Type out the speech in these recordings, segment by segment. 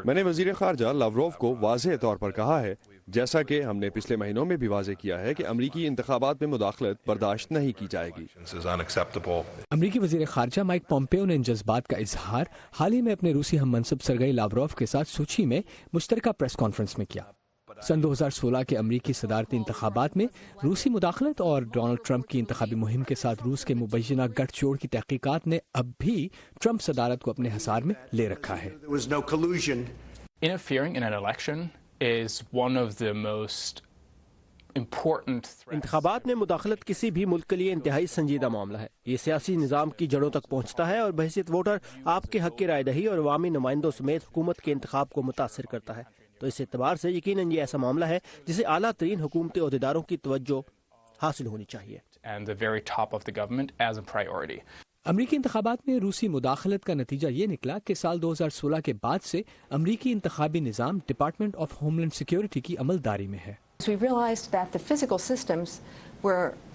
میں نے وزیر خارجہ لاوروف کو واضح طور پر کہا ہے، جیسا کہ ہم نے پچھلے مہینوں میں بھی واضح کیا ہے، کہ امریکی انتخابات میں مداخلت برداشت نہیں کی جائے گی۔ امریکی وزیر خارجہ مائک پومپیو نے ان جذبات کا اظہار حال ہی میں اپنے روسی ہم منصب سرگئی لاوروف کے ساتھ سوچی میں مشترکہ پریس کانفرنس میں کیا۔ سن 2016 کے امریکی صدارتی انتخابات میں روسی مداخلت اور ڈونلڈ ٹرمپ کی انتخابی مہم کے ساتھ روس کے مبینہ گٹھ جوڑ کی تحقیقات نے اب بھی ٹرمپ صدارت کو اپنے حصار میں لے رکھا ہے۔ Interfering in an election is one of the most important threats. انتخابات میں مداخلت کسی بھی ملک کے لیے انتہائی سنجیدہ معاملہ ہے۔ یہ سیاسی نظام کی جڑوں تک پہنچتا ہے اور بحیثیت ووٹر آپ کے حق کی رائے دہی اور عوامی نمائندوں سمیت حکومت کے انتخاب کو متاثر کرتا ہے۔ تو اس اعتبار سے یقیناً یہ ایسا معاملہ ہے جسے اعلیٰ ترین حکومتی عہدیداروں کی توجہ حاصل ہونی چاہیے۔ And the very top of the government as a priority. امریکی انتخابات میں روسی مداخلت کا نتیجہ یہ نکلا کہ سال 2016 کے بعد سے امریکی انتخابی نظام department of homeland security کی عملداری میں ہے۔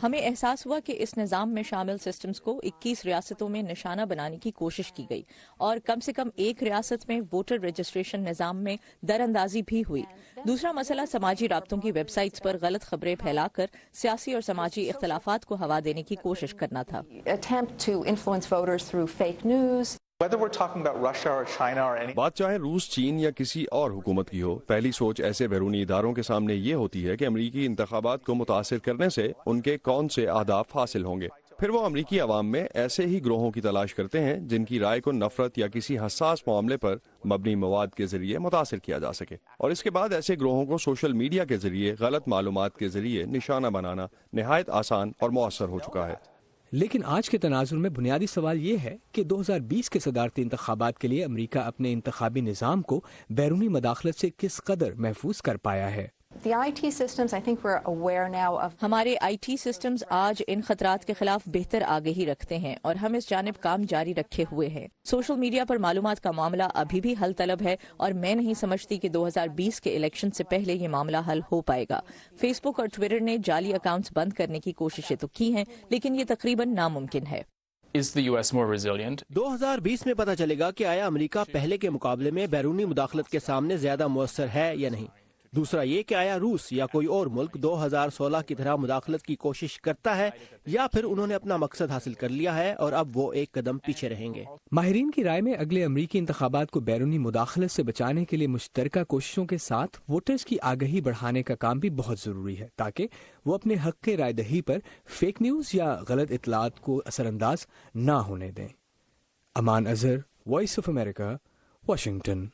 ہمیں احساس ہوا کہ اس نظام میں شامل سسٹمز کو 21 ریاستوں میں نشانہ بنانے کی کوشش کی گئی اور کم سے کم ایک ریاست میں ووٹر رجسٹریشن نظام میں در اندازی بھی ہوئی۔ دوسرا مسئلہ سماجی رابطوں کی ویب سائٹس پر غلط خبریں پھیلا کر سیاسی اور سماجی اختلافات کو ہوا دینے کی کوشش کرنا تھا۔ بات چاہے روس، چین یا کسی اور حکومت کی ہو، پہلی سوچ ایسے بیرونی اداروں کے سامنے یہ ہوتی ہے کہ امریکی انتخابات کو متاثر کرنے سے ان کے کون سے اہداف حاصل ہوں گے۔ پھر وہ امریکی عوام میں ایسے ہی گروہوں کی تلاش کرتے ہیں جن کی رائے کو نفرت یا کسی حساس معاملے پر مبنی مواد کے ذریعے متاثر کیا جا سکے، اور اس کے بعد ایسے گروہوں کو سوشل میڈیا کے ذریعے غلط معلومات کے ذریعے نشانہ بنانا نہایت آسان اور مؤثر ہو چکا ہے۔ لیکن آج کے تناظر میں بنیادی سوال یہ ہے کہ 2020 کے صدارتی انتخابات کے لیے امریکہ اپنے انتخابی نظام کو بیرونی مداخلت سے کس قدر محفوظ کر پایا ہے۔ ہمارے آئی ٹی سسٹمز آج ان خطرات کے خلاف بہتر آگہی رکھتے ہیں اور ہم اس جانب کام جاری رکھے ہوئے ہیں۔ سوشل میڈیا پر معلومات کا معاملہ ابھی بھی حل طلب ہے اور میں نہیں سمجھتی کہ 2020 کے الیکشن سے پہلے یہ معاملہ حل ہو پائے گا۔ فیس بک اور ٹویٹر نے جعلی اکاؤنٹس بند کرنے کی کوششیں تو کی ہیں، لیکن یہ تقریباً ناممکن ہے۔ Is the US more resilient? 2020 میں پتہ چلے گا کہ آیا امریکہ پہلے کے مقابلے میں بیرونی مداخلت کے سامنے زیادہ مؤثر ہے یا نہیں۔ دوسرا یہ کہ آیا روس یا کوئی اور ملک 2016 کی طرح مداخلت کی کوشش کرتا ہے یا پھر انہوں نے اپنا مقصد حاصل کر لیا ہے اور اب وہ ایک قدم پیچھے رہیں گے۔ ماہرین کی رائے میں اگلے امریکی انتخابات کو بیرونی مداخلت سے بچانے کے لیے مشترکہ کوششوں کے ساتھ ووٹرز کی آگہی بڑھانے کا کام بھی بہت ضروری ہے، تاکہ وہ اپنے حق کے رائے دہی پر فیک نیوز یا غلط اطلاعات کو اثر انداز نہ ہونے دیں۔ Aman Azhar, voice of America, Washington.